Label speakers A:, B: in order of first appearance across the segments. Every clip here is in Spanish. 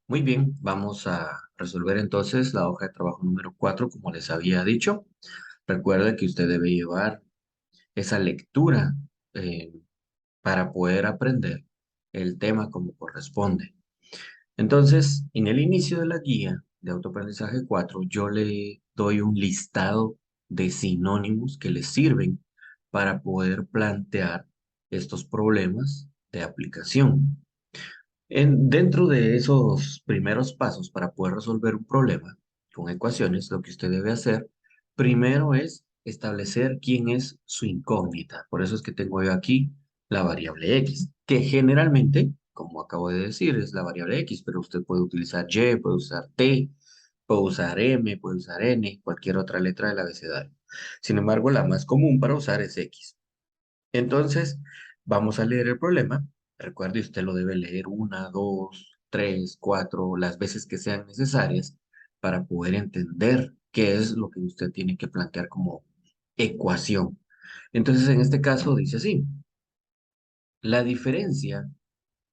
A: Muy bien, vamos a resolver entonces la hoja de trabajo número 4, como les había dicho. Recuerde que usted debe llevar esa lectura eh, para poder aprender el tema como corresponde. Entonces, en el inicio de la guía de autoaprendizaje 4, yo le doy un listado de sinónimos que le sirven para poder plantear estos problemas de aplicación. Dentro de esos primeros pasos para poder resolver un problema con ecuaciones, lo que usted debe hacer primero es establecer quién es su incógnita. Por eso es que tengo yo aquí la variable x, que generalmente, como acabo de decir, es la variable x, pero usted puede utilizar y, puede usar t, puede usar m, puede usar n, cualquier otra letra del abecedario. Sin embargo, la más común para usar es x. Entonces, vamos a leer el problema. Recuerde, usted lo debe leer una, dos, tres, cuatro, las veces que sean necesarias para poder entender qué es lo que usted tiene que plantear como ecuación. Entonces, en este caso dice así, la diferencia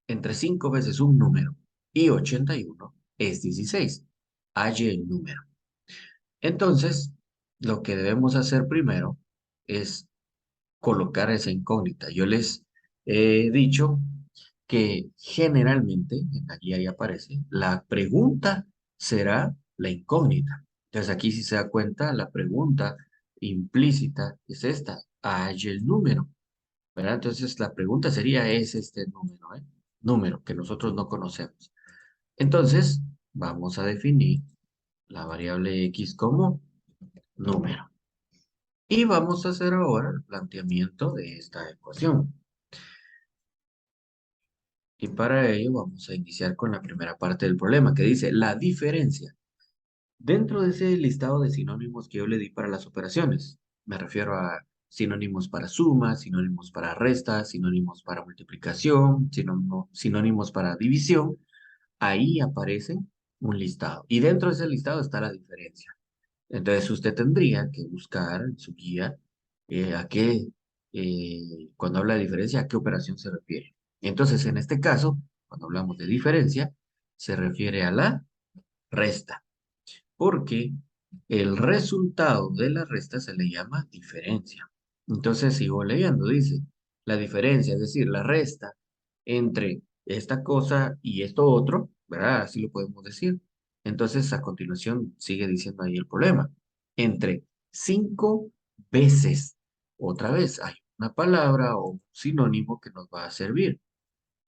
A: entre 5 veces un número y 81 es 16. Halle el número. Entonces, lo que debemos hacer primero es colocar esa incógnita. Yo les he dicho que generalmente, en la guía ahí aparece, la pregunta será la incógnita. Entonces aquí si se da cuenta, la pregunta implícita es esta, hay el número, ¿verdad? Entonces la pregunta sería, ¿es este número, número que nosotros no conocemos? Entonces vamos a definir la variable x como número. Y vamos a hacer ahora el planteamiento de esta ecuación. Y para ello vamos a iniciar con la primera parte del problema, que dice la diferencia. Dentro de ese listado de sinónimos que yo le di para las operaciones, me refiero a sinónimos para suma, sinónimos para resta, sinónimos para multiplicación, sinónimos para división, ahí aparece un listado. Y dentro de ese listado está la diferencia. Entonces usted tendría que buscar en su guía a qué, cuando habla de diferencia, a qué operación se refiere. Entonces, en este caso, cuando hablamos de diferencia, se refiere a la resta, porque el resultado de la resta se le llama diferencia. Entonces, sigo leyendo, dice, la diferencia, es decir, la resta entre esta cosa y esto otro, ¿verdad? Así lo podemos decir. Entonces, a continuación, sigue diciendo ahí el problema. Entre 5 veces, otra vez, hay una palabra o un sinónimo que nos va a servir.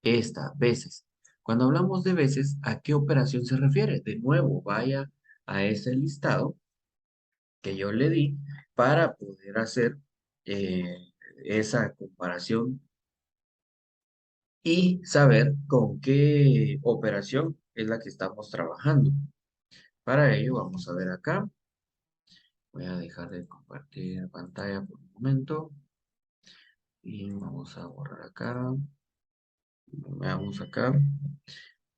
A: Esta, veces. Cuando hablamos de veces, ¿a qué operación se refiere? De nuevo, vaya a ese listado que yo le di para poder hacer esa comparación y saber con qué operación es la que estamos trabajando. Para ello, vamos a ver acá. Voy a dejar de compartir pantalla por un momento y vamos a borrar acá. Veamos acá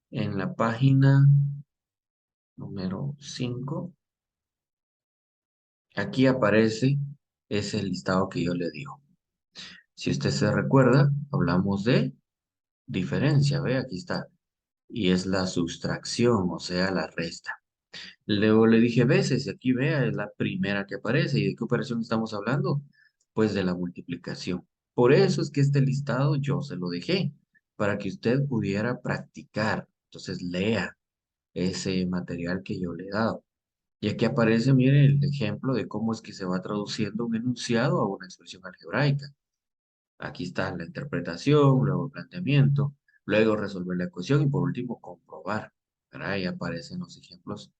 A: en la página número 5. Aquí aparece ese listado que yo le digo. Si usted se recuerda, hablamos de diferencia, ¿ve? Aquí está. Y es la sustracción, o sea, la resta. Luego le dije veces, y aquí vea, es la primera que aparece. ¿Y de qué operación estamos hablando? Pues de la multiplicación. Por eso es que este listado yo se lo dejé, para que usted pudiera practicar. Entonces lea ese material que yo le he dado. Y aquí aparece, mire, el ejemplo de cómo es que se va traduciendo un enunciado a una expresión algebraica. Aquí está la interpretación, luego el planteamiento, luego resolver la ecuación y por último comprobar. ¿Verdad? Ahí aparecen los ejemplos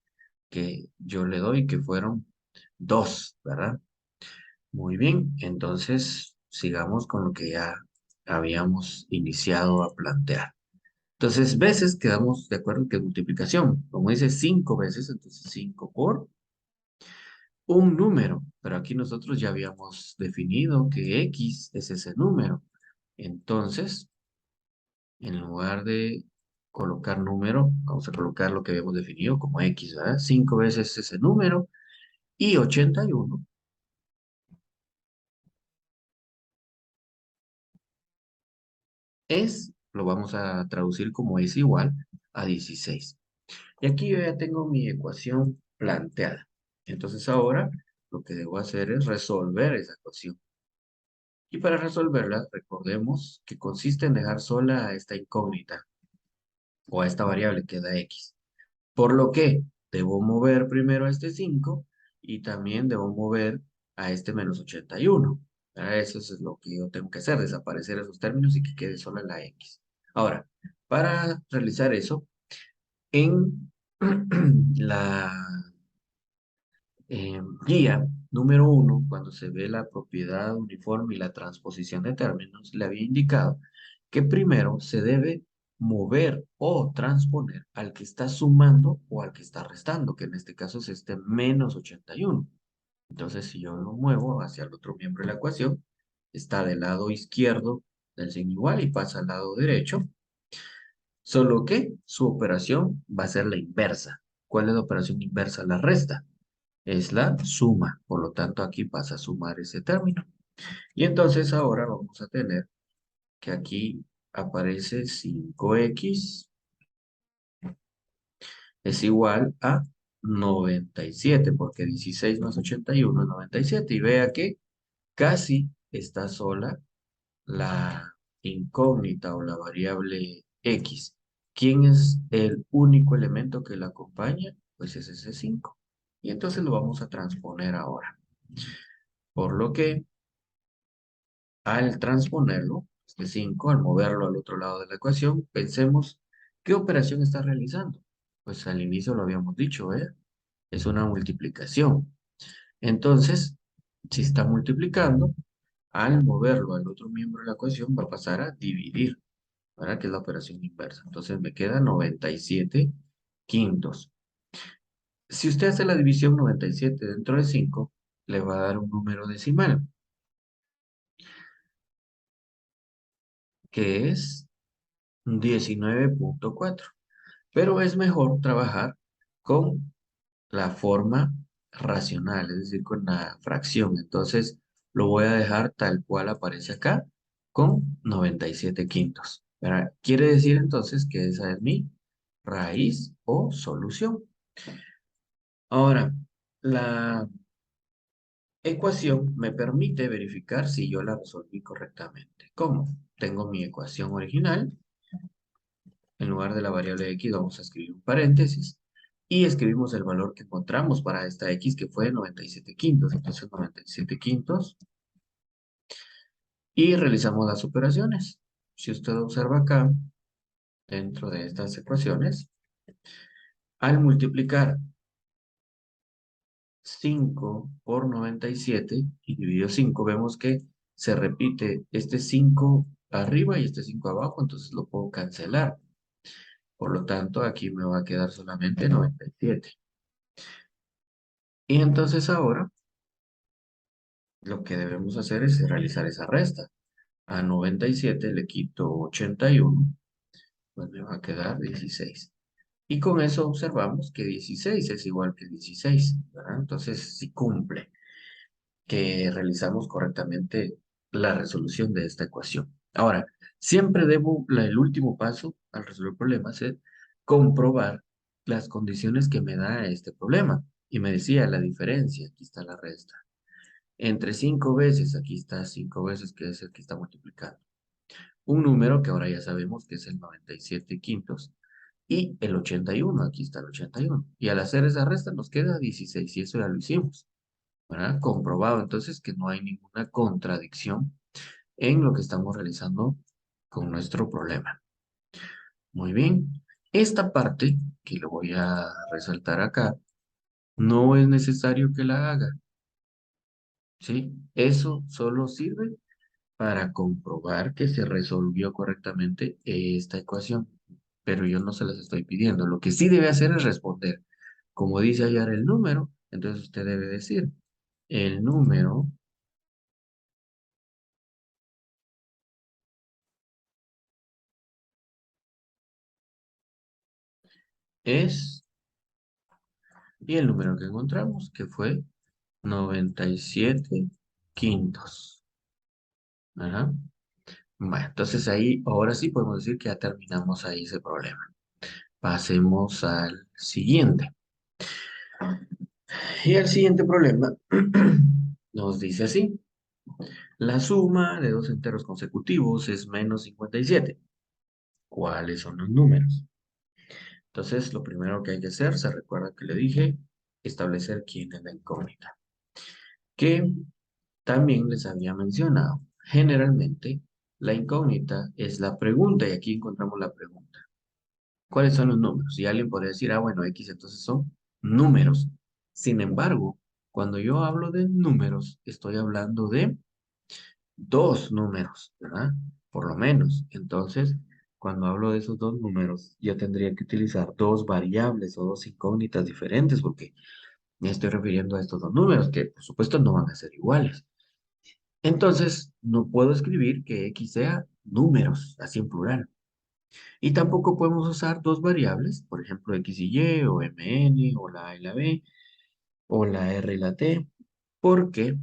A: que yo le doy, que fueron dos, ¿verdad? Muy bien, entonces sigamos con lo que ya habíamos iniciado a plantear. Entonces, veces quedamos de acuerdo que es multiplicación. Como dice 5 veces, entonces 5 por un número. Pero aquí nosotros ya habíamos definido que X es ese número. Entonces, en lugar de colocar número, vamos a colocar lo que habíamos definido como X, ¿verdad? 5 veces ese número y 81 lo vamos a traducir como es igual a 16. Y aquí yo ya tengo mi ecuación planteada. Entonces ahora lo que debo hacer es resolver esa ecuación. Y para resolverla, recordemos que consiste en dejar sola a esta incógnita o a esta variable que da x. Por lo que debo mover primero a este 5 y también debo mover a este menos 81. Eso es lo que yo tengo que hacer, desaparecer esos términos y que quede sola la x. Ahora, para realizar eso, en la guía número 1, cuando se ve la propiedad uniforme y la transposición de términos, le había indicado que primero se debe mover o transponer al que está sumando o al que está restando, que en este caso es este menos 81. Entonces, si yo lo muevo hacia el otro miembro de la ecuación, está del lado izquierdo del signo igual y pasa al lado derecho, solo que su operación va a ser la inversa. ¿Cuál es la operación inversa? La resta es la suma. Por lo tanto, aquí pasa a sumar ese término. Y entonces ahora vamos a tener que aquí aparece 5x es igual a 97, porque 16 más 81 es 97. Y vea que casi está sola la incógnita o la variable x. ¿Quién es el único elemento que la acompaña? Pues es ese 5. Y entonces lo vamos a transponer ahora. Por lo que al transponerlo, este 5, al moverlo al otro lado de la ecuación, pensemos, ¿qué operación está realizando? Pues al inicio lo habíamos dicho, ¿eh? Es una multiplicación. Entonces, si está multiplicando, al moverlo al otro miembro de la ecuación va a pasar a dividir, ¿verdad? Que es la operación inversa. Entonces me queda 97 quintos. Si usted hace la división 97 dentro de 5, le va a dar un número decimal, que es 19,4. Pero es mejor trabajar con la forma racional, es decir, con la fracción. Entonces, lo voy a dejar tal cual aparece acá, con 97 quintos. ¿Verdad? Quiere decir entonces que esa es mi raíz o solución. Ahora, la ecuación me permite verificar si yo la resolví correctamente. ¿Cómo? Tengo mi ecuación original. En lugar de la variable x vamos a escribir un paréntesis y escribimos el valor que encontramos para esta x que fue 97 quintos. Entonces 97 quintos y realizamos las operaciones. Si usted observa acá, dentro de estas ecuaciones, al multiplicar 5 por 97 y dividido 5, vemos que se repite este 5 arriba y este 5 abajo, entonces lo puedo cancelar. Por lo tanto, aquí me va a quedar solamente 97. Y entonces ahora lo que debemos hacer es realizar esa resta. A 97 le quito 81, pues me va a quedar 16. Y con eso observamos que 16 es igual que 16, ¿verdad? Entonces sí cumple que realizamos correctamente la resolución de esta ecuación. Ahora, siempre debo, el último paso al resolver problemas es comprobar las condiciones que me da este problema. Y me decía la diferencia, aquí está la resta. Entre 5 veces, aquí está 5 veces, que es el que está multiplicando. Un número que ahora ya sabemos que es el 97 quintos. Y el 81, aquí está el 81. Y al hacer esa resta nos queda 16 y eso ya lo hicimos. ¿Verdad? Comprobado entonces que no hay ninguna contradicción en lo que estamos realizando con nuestro problema. Muy bien. Esta parte que lo voy a resaltar acá, no es necesario que la haga. ¿Sí? Eso solo sirve para comprobar que se resolvió correctamente esta ecuación, pero yo no se las estoy pidiendo. Lo que sí debe hacer es responder. Como dice hallar el número, entonces usted debe decir, el número es, y el número que encontramos, que fue 97 quintos. Ajá. Bueno, entonces ahí, ahora sí podemos decir que ya terminamos ahí ese problema. Pasemos al siguiente. Y el siguiente problema nos dice así. La suma de dos enteros consecutivos es menos 57. ¿Cuáles son los números? Entonces, lo primero que hay que hacer, se recuerda que le dije, establecer quién es la incógnita. Que también les había mencionado. Generalmente, la incógnita es la pregunta y aquí encontramos la pregunta. ¿Cuáles son los números? Y alguien podría decir, ah, bueno, X entonces son números. Sin embargo, cuando yo hablo de números, estoy hablando de dos números, ¿verdad? Por lo menos. Entonces, cuando hablo de esos dos números, yo tendría que utilizar dos variables o dos incógnitas diferentes porque me estoy refiriendo a estos dos números que, por supuesto, no van a ser iguales. Entonces, no puedo escribir que X sea números, así en plural. Y tampoco podemos usar dos variables, por ejemplo, X y Y, o MN, o la A y la B, o la R y la T, porque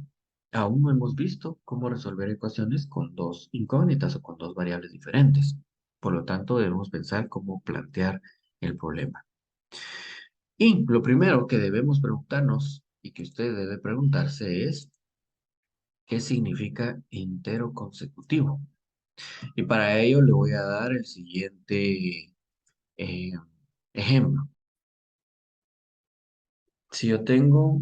A: aún no hemos visto cómo resolver ecuaciones con dos incógnitas o con dos variables diferentes. Por lo tanto, debemos pensar cómo plantear el problema. Y lo primero que debemos preguntarnos y que usted debe preguntarse es, ¿qué significa entero consecutivo? Y para ello le voy a dar el siguiente eh, ejemplo. Si yo tengo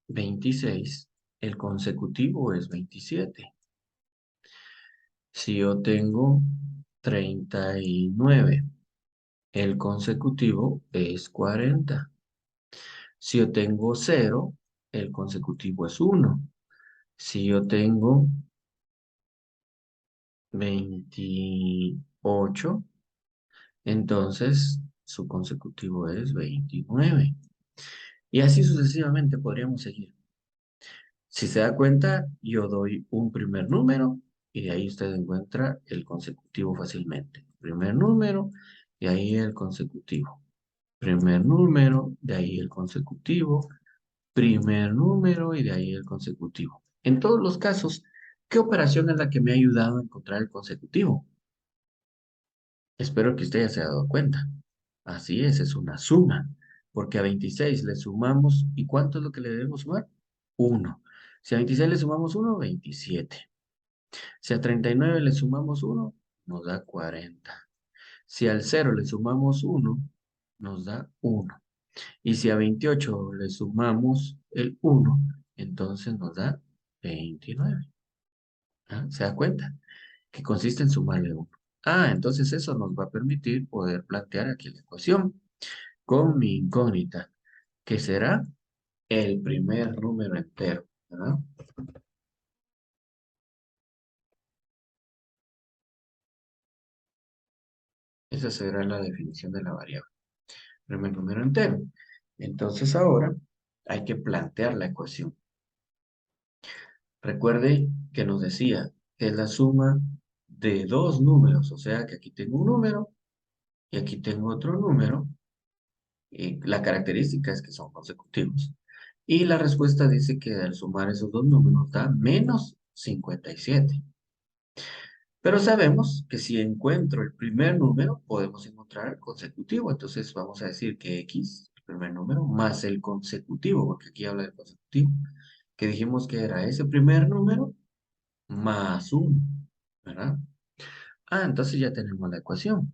A: 26, el consecutivo es 27. Si yo tengo 39, el consecutivo es 40. Si yo tengo 0, el consecutivo es 1. Si yo tengo 28, entonces su consecutivo es 29. Y así sucesivamente podríamos seguir. Si se da cuenta, yo doy un primer número y de ahí usted encuentra el consecutivo fácilmente. Primer número, de ahí el consecutivo. Primer número, de ahí el consecutivo. Primer número y de ahí el consecutivo. En todos los casos, ¿qué operación es la que me ha ayudado a encontrar el consecutivo? Espero que usted ya se haya dado cuenta. Así es una suma, porque a 26 le sumamos, ¿y cuánto es lo que le debemos sumar? 1. Si a 26 le sumamos 1, 27. Si a 39 le sumamos 1, nos da 40. Si al 0 le sumamos 1, nos da 1. Y si a 28 le sumamos el 1, entonces nos da 29. ¿Ah? ¿Se da cuenta? Que consiste en sumarle 1. Ah, entonces eso nos va a permitir poder plantear aquí la ecuación con mi incógnita, que será el primer número entero, ¿verdad? Esa será la definición de la variable, primer número entero. Entonces ahora hay que plantear la ecuación. Recuerde que nos decía que es la suma de dos números, o sea que aquí tengo un número y aquí tengo otro número, y la característica es que son consecutivos. Y la respuesta dice que al sumar esos dos números da menos 57. Pero sabemos que si encuentro el primer número, podemos encontrar el consecutivo. Entonces vamos a decir que X, el primer número, más el consecutivo, porque aquí habla del consecutivo, que dijimos que era ese primer número más 1, ¿verdad? Ah, entonces ya tenemos la ecuación.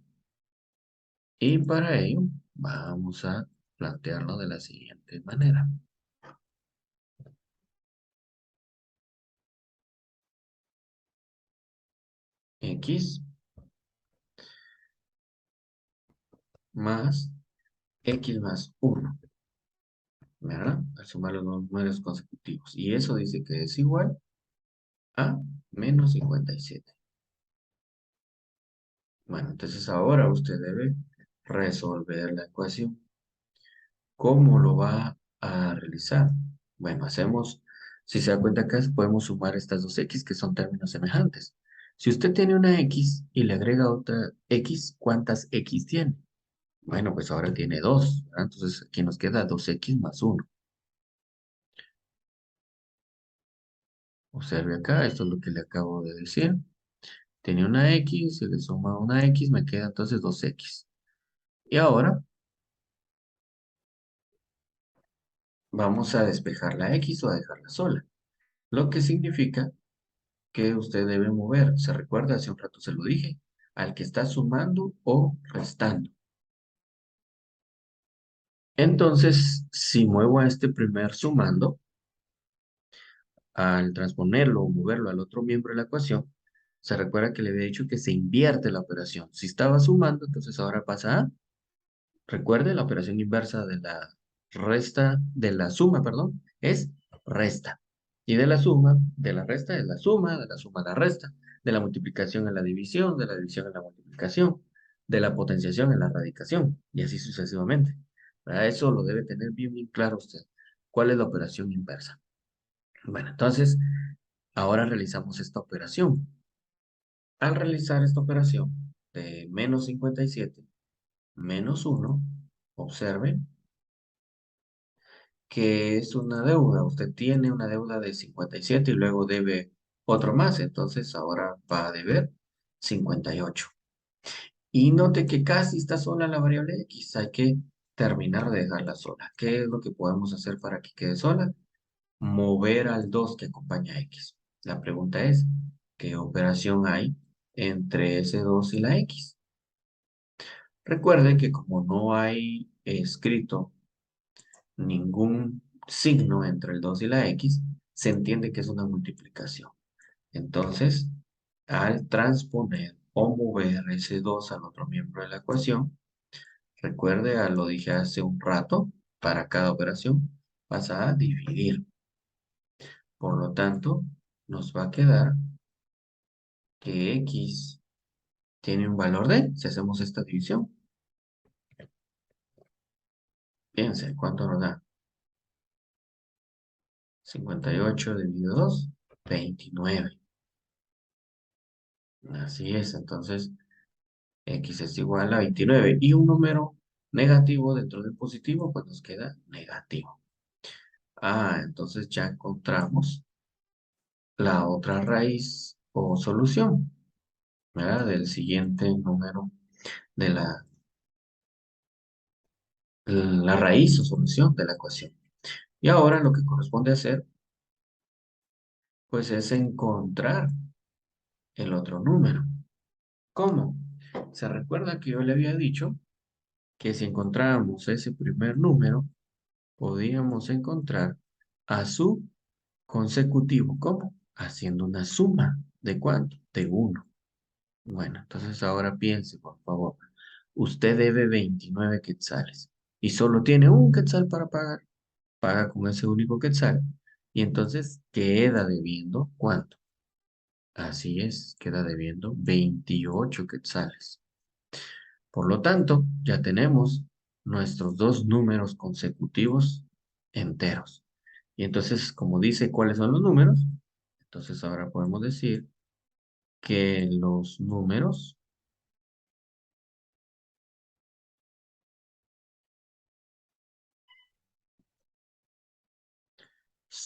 A: Y para ello vamos a plantearlo de la siguiente manera. X más X más 1, ¿verdad? Al sumar los dos números consecutivos. Y eso dice que es igual a menos 57. Bueno, entonces ahora usted debe resolver la ecuación. ¿Cómo lo va a realizar? Bueno, si se da cuenta acá, podemos sumar estas dos X que son términos semejantes. Si usted tiene una X y le agrega otra X, ¿cuántas X tiene? Bueno, pues ahora tiene dos, ¿verdad? Entonces aquí nos queda 2X más 1. Observe acá, esto es lo que le acabo de decir. Tenía una X, se le suma una X, me queda entonces 2X. Y ahora vamos a despejar la X o a dejarla sola, lo que significa que usted debe mover, se recuerda, hace un rato se lo dije, al que está sumando o restando. Entonces, si muevo a este primer sumando, al transponerlo o moverlo al otro miembro de la ecuación, se recuerda que le había dicho que se invierte la operación. Si estaba sumando, entonces ahora pasa a, recuerde, la operación inversa de la resta, de la suma, perdón, es resta. Y de la suma, de la resta es la suma, de la suma la resta, de la multiplicación en la división, de la división en la multiplicación, de la potenciación en la radicación, y así sucesivamente. Para eso lo debe tener bien, bien claro usted. ¿Cuál es la operación inversa? Bueno, entonces, ahora realizamos esta operación. Al realizar esta operación de menos 57 menos uno, observe que es una deuda. Usted tiene una deuda de 57 y luego debe otro más. Entonces, ahora va a deber 58. Y note que casi está sola la variable X. Hay que terminar de dejarla sola. ¿Qué es lo que podemos hacer para que quede sola? Mover al 2 que acompaña a X. La pregunta es, ¿qué operación hay entre ese 2 y la X? Recuerde que como no hay escrito ningún signo entre el 2 y la X, se entiende que es una multiplicación. Entonces, al transponer o mover ese 2 al otro miembro de la ecuación, recuerde, lo dije hace un rato, para cada operación pasa a dividir. Por lo tanto, nos va a quedar que X tiene un valor de, si hacemos esta división, fíjense, ¿cuánto nos da? 58 dividido 2, 29. Así es, entonces X es igual a 29. Y un número negativo dentro del positivo, pues nos queda negativo. Entonces ya encontramos la otra raíz o solución, ¿verdad? Del siguiente número de la raíz o solución de la ecuación. Y ahora lo que corresponde hacer, pues es encontrar el otro número. ¿Cómo? Se recuerda que yo le había dicho que si encontrábamos ese primer número, podíamos encontrar a su consecutivo. ¿Cómo? Haciendo una suma. ¿De cuánto? De uno. Bueno, entonces ahora piense, por favor. Usted debe 29 quetzales y solo tiene un quetzal para pagar. Paga con ese único quetzal y entonces queda debiendo ¿cuánto? Así es, queda debiendo 28 quetzales. Por lo tanto, ya tenemos nuestros dos números consecutivos enteros. Y entonces, como dice cuáles son los números, entonces ahora podemos decir que los números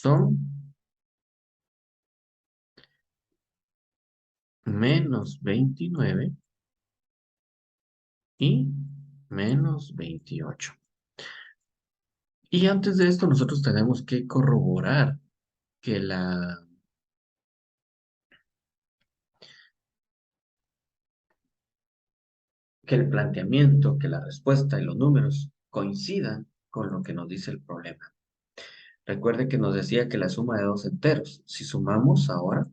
A: son menos 29 y menos 28. Y antes de esto, nosotros tenemos que corroborar que que el planteamiento, que la respuesta y los números coincidan con lo que nos dice el problema. Recuerde que nos decía que la suma de dos enteros, si sumamos ahora,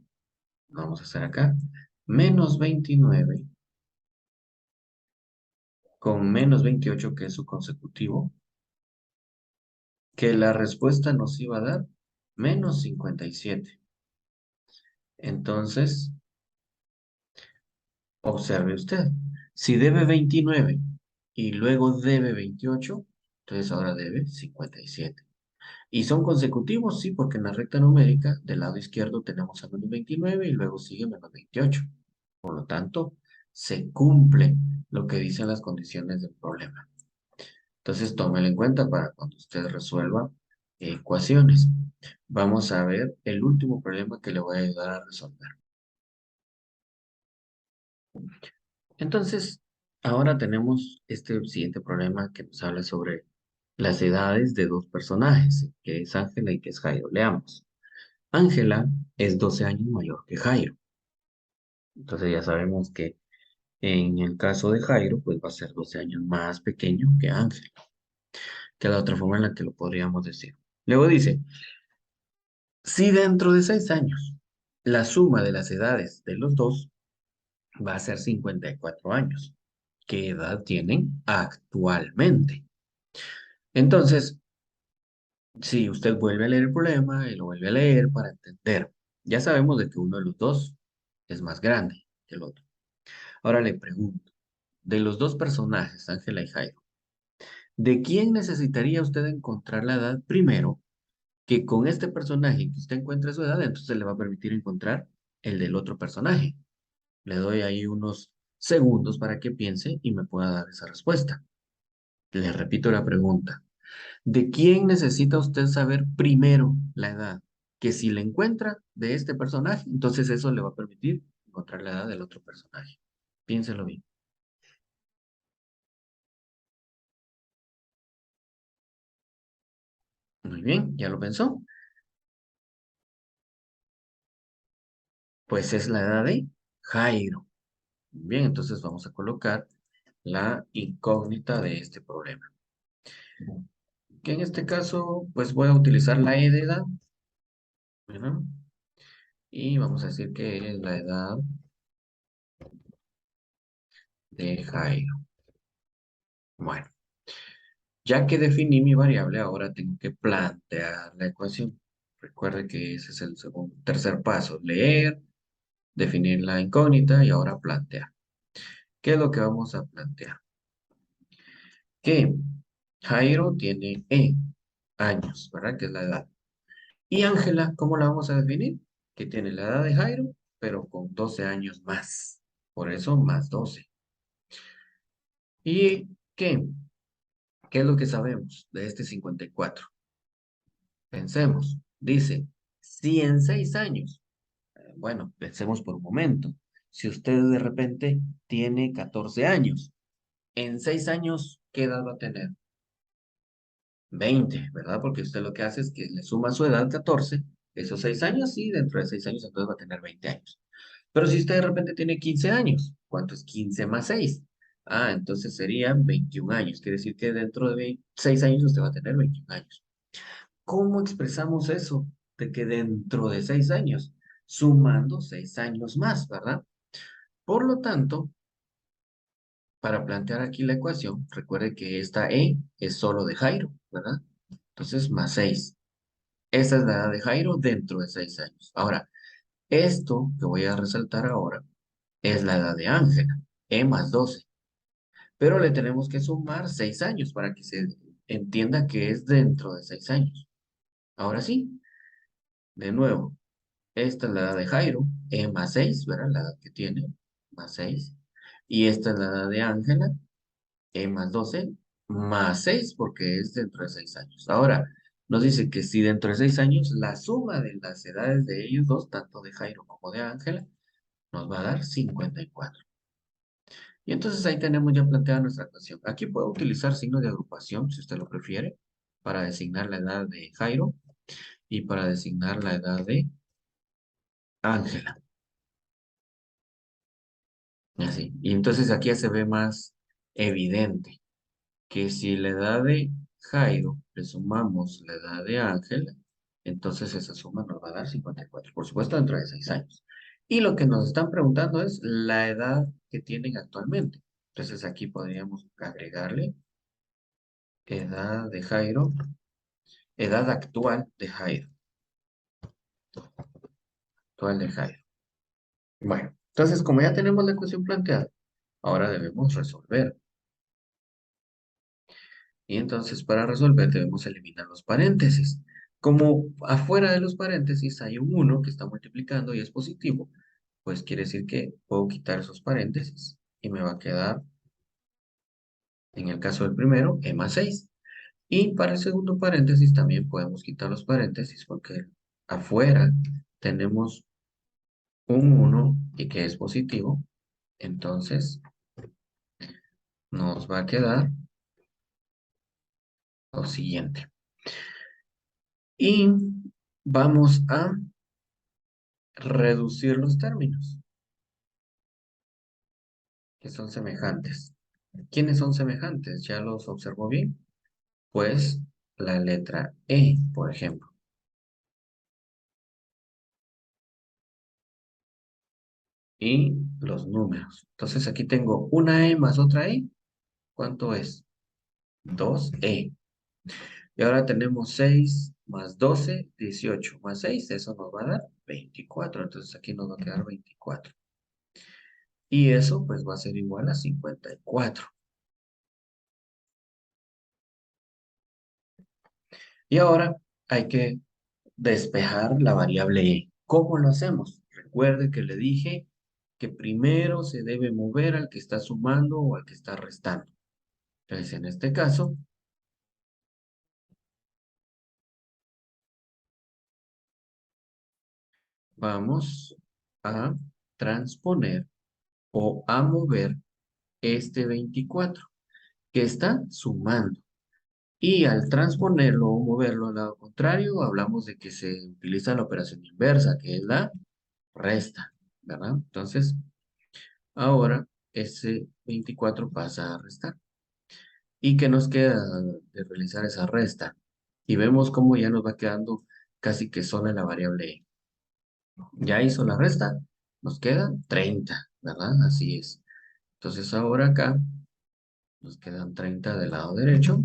A: vamos a hacer acá, menos 29 con menos 28 que es su consecutivo, que la respuesta nos iba a dar menos 57. Entonces, observe usted, si debe 29 y luego debe 28, entonces ahora debe 57. Y son consecutivos, sí, porque en la recta numérica del lado izquierdo tenemos a menos 29 y luego sigue menos 28. Por lo tanto, se cumple lo que dicen las condiciones del problema. Entonces, tómelo en cuenta para cuando usted resuelva ecuaciones. Vamos a ver el último problema que le voy a ayudar a resolver. Entonces, ahora tenemos este siguiente problema que nos habla sobre las edades de dos personajes, que es Ángela y que es Jairo. Leamos. Ángela es 12 años mayor que Jairo. Entonces ya sabemos que en el caso de Jairo, pues va a ser 12 años más pequeño que Ángela, que es la otra forma en la que lo podríamos decir. Luego dice, si dentro de 6 años la suma de las edades de los dos va a ser 54 años, ¿qué edad tienen actualmente? Entonces, si usted vuelve a leer el problema y lo vuelve a leer para entender, ya sabemos de que uno de los dos es más grande que el otro. Ahora le pregunto, de los dos personajes, Ángela y Jairo, ¿de quién necesitaría usted encontrar la edad primero? Que con este personaje que usted encuentre su edad, entonces le va a permitir encontrar el del otro personaje. Le doy ahí unos segundos para que piense y me pueda dar esa respuesta. Le repito la pregunta. ¿De quién necesita usted saber primero la edad? Que si la encuentra de este personaje, entonces eso le va a permitir encontrar la edad del otro personaje. Piénselo bien. Muy bien, ¿ya lo pensó? Pues es la edad de Jairo. Bien, entonces vamos a colocar la incógnita de este problema. Que en este caso, pues voy a utilizar la E de edad, ¿verdad? Y vamos a decir que es la edad de Jairo. Bueno, ya que definí mi variable, ahora tengo que plantear la ecuación. Recuerde que ese es el segundo, tercer paso, leer, definir la incógnita y ahora plantear. ¿Qué es lo que vamos a plantear? Que Jairo tiene años, ¿verdad? Que es la edad. Y Ángela, ¿cómo la vamos a definir? Que tiene la edad de Jairo, pero con 12 años más. Por eso más 12. ¿Y qué? ¿Qué es lo que sabemos de este 54? Pensemos. Dice, si en 6 años, bueno, pensemos por un momento. Si usted de repente tiene 14 años, en 6 años, ¿qué edad va a tener? 20, ¿verdad? Porque usted lo que hace es que le suma su edad 14, esos 6 años, y dentro de 6 años entonces va a tener 20 años. Pero si usted de repente tiene 15 años, ¿cuánto es 15 más 6? Ah, entonces serían 21 años. Quiere decir que dentro de 6 años usted va a tener 21 años. ¿Cómo expresamos eso? De que dentro de 6 años, sumando 6 años más, ¿verdad? Por lo tanto, para plantear aquí la ecuación, recuerde que esta es solo de Jairo, ¿verdad? Entonces, más 6. Esa es la edad de Jairo dentro de 6 años. Ahora, esto que voy a resaltar ahora es la edad de Ángela, más 12. Pero le tenemos que sumar 6 años para que se entienda que es dentro de 6 años. Ahora sí, de nuevo, esta es la edad de Jairo, más 6, ¿verdad? La edad que tiene, más 6. Y esta es la edad de Ángela, más 12, más 6, porque es dentro de 6 años. Ahora, nos dice que si dentro de 6 años, la suma de las edades de ellos dos, tanto de Jairo como de Ángela, nos va a dar 54. Y entonces ahí tenemos ya planteada nuestra ecuación. Aquí puedo utilizar signo de agrupación, si usted lo prefiere, para designar la edad de Jairo y para designar la edad de Ángela. Así. Y entonces aquí ya se ve más evidente que si la edad de Jairo le sumamos la edad de Ángela, entonces esa suma nos va a dar 54. Por supuesto, dentro de 6 años. Y lo que nos están preguntando es la edad que tienen actualmente. Entonces aquí podríamos agregarle edad de Jairo, edad actual de Jairo, actual de Jairo. Bueno, entonces como ya tenemos la ecuación planteada, ahora debemos resolver. Y entonces para resolver debemos eliminar los paréntesis. Como afuera de los paréntesis hay un 1 que está multiplicando y es positivo, pues quiere decir que puedo quitar esos paréntesis y me va a quedar, en el caso del primero, e más 6. Y para el segundo paréntesis también podemos quitar los paréntesis porque afuera tenemos un 1 y que es positivo, entonces nos va a quedar lo siguiente. Y vamos a reducir los términos que son semejantes. ¿Quiénes son semejantes? ¿Ya los observó bien? Pues la letra E, por ejemplo, y los números. Entonces aquí tengo una E más otra E. ¿Cuánto es? 2E. Y ahora tenemos 6 más 12, 18 más 6, eso nos va a dar 24. Entonces aquí nos va a quedar 24. Y eso pues va a ser igual a 54. Y ahora hay que despejar la variable E. ¿Cómo lo hacemos? Recuerde que le dije que primero se debe mover al que está sumando o al que está restando. Entonces, en este caso, vamos a transponer o a mover este 24 que está sumando. Y al transponerlo o moverlo al lado contrario, hablamos de que se utiliza la operación inversa, que es la resta, ¿verdad? Entonces, ahora ese 24 pasa a restar. ¿Y qué nos queda de realizar esa resta? Y vemos cómo ya nos va quedando casi que sola la variable E. Ya hizo la resta, nos queda 30, ¿verdad? Así es. Entonces ahora acá nos quedan 30 del lado derecho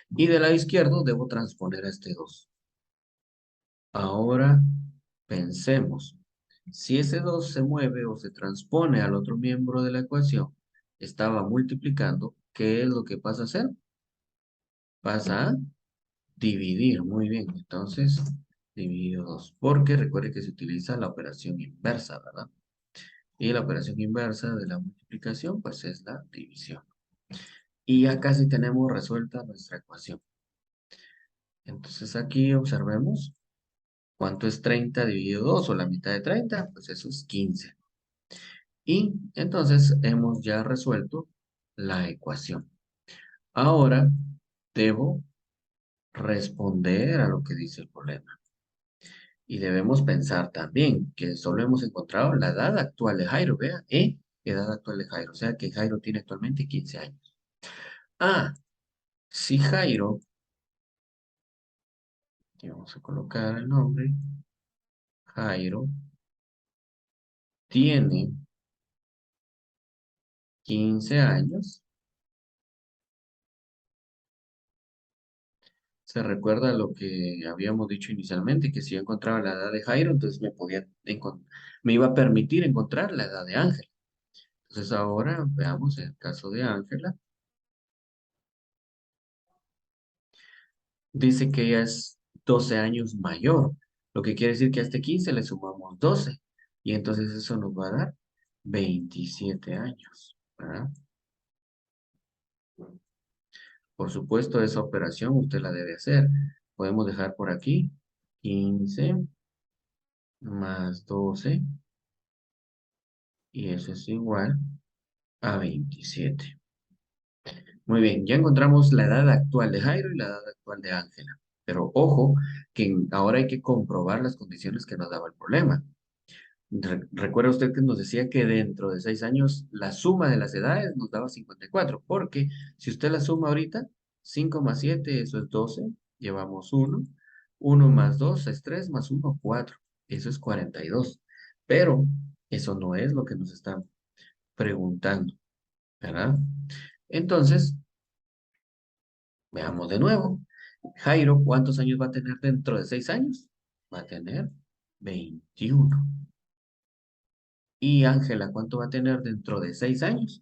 A: y del lado izquierdo debo transponer a este 2. Ahora pensemos, si ese 2 se mueve o se transpone al otro miembro de la ecuación, estaba multiplicando, ¿qué es lo que pasa a hacer? Pasa a dividir, muy bien. Entonces, dividido 2, porque recuerde que se utiliza la operación inversa, ¿verdad? Y la operación inversa de la multiplicación, pues es la división. Y ya casi tenemos resuelta nuestra ecuación. Entonces aquí observemos cuánto es 30 dividido 2 o la mitad de 30, pues eso es 15. Y entonces hemos ya resuelto la ecuación. Ahora debo responder a lo que dice el problema. Y debemos pensar también que solo hemos encontrado la edad actual de Jairo, vea, edad actual de Jairo, o sea que Jairo tiene actualmente 15 años. Ah, si Jairo, y vamos a colocar el nombre, Jairo tiene 15 años, se recuerda lo que habíamos dicho inicialmente, que si yo encontraba la edad de Jairo, entonces me iba a permitir encontrar la edad de Ángela. Entonces ahora veamos el caso de Ángela. Dice que ella es 12 años mayor, lo que quiere decir que a este 15 le sumamos 12 y entonces eso nos va a dar 27 años, ¿verdad? Por supuesto, esa operación usted la debe hacer. Podemos dejar por aquí 15 más 12 y eso es igual a 27. Muy bien, ya encontramos la edad actual de Jairo y la edad actual de Ángela. Pero ojo, que ahora hay que comprobar las condiciones que nos daba el problema. Recuerda usted que nos decía que dentro de 6 años la suma de las edades nos daba 54, porque si usted la suma ahorita, 5 más 7, eso es 12, llevamos 1, 1 más 2 es 3, más 1, 4, eso es 42. Pero eso no es lo que nos están preguntando, ¿verdad? Entonces, veamos de nuevo. Jairo, ¿cuántos años va a tener dentro de 6 años? Va a tener 21. Y Ángela, ¿cuánto va a tener dentro de 6 años?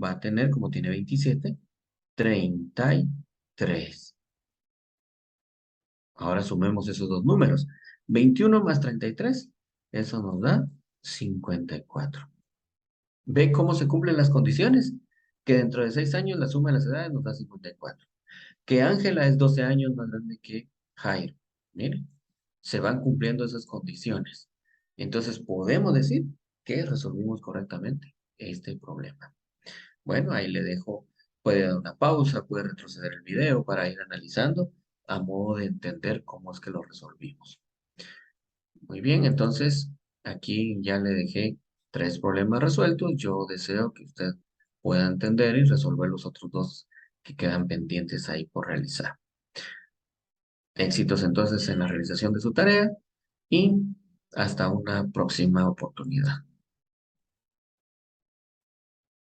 A: Va a tener, como tiene 27, 33. Ahora sumemos esos dos números. 21 más 33, eso nos da 54. ¿Ve cómo se cumplen las condiciones? Que dentro de 6 años la suma de las edades nos da 54. Que Ángela es 12 años más grande que Jairo. Miren, se van cumpliendo esas condiciones. Entonces podemos decir que resolvimos correctamente este problema. Bueno, ahí le dejo Puede dar una pausa, puede retroceder el video para ir analizando a modo de entender cómo es que lo resolvimos. Muy bien, entonces aquí ya le dejé 3 problemas resueltos. Yo deseo que usted pueda entender y resolver los otros 2 que quedan pendientes ahí por realizar. Éxitos entonces en la realización de su tarea y hasta una próxima oportunidad.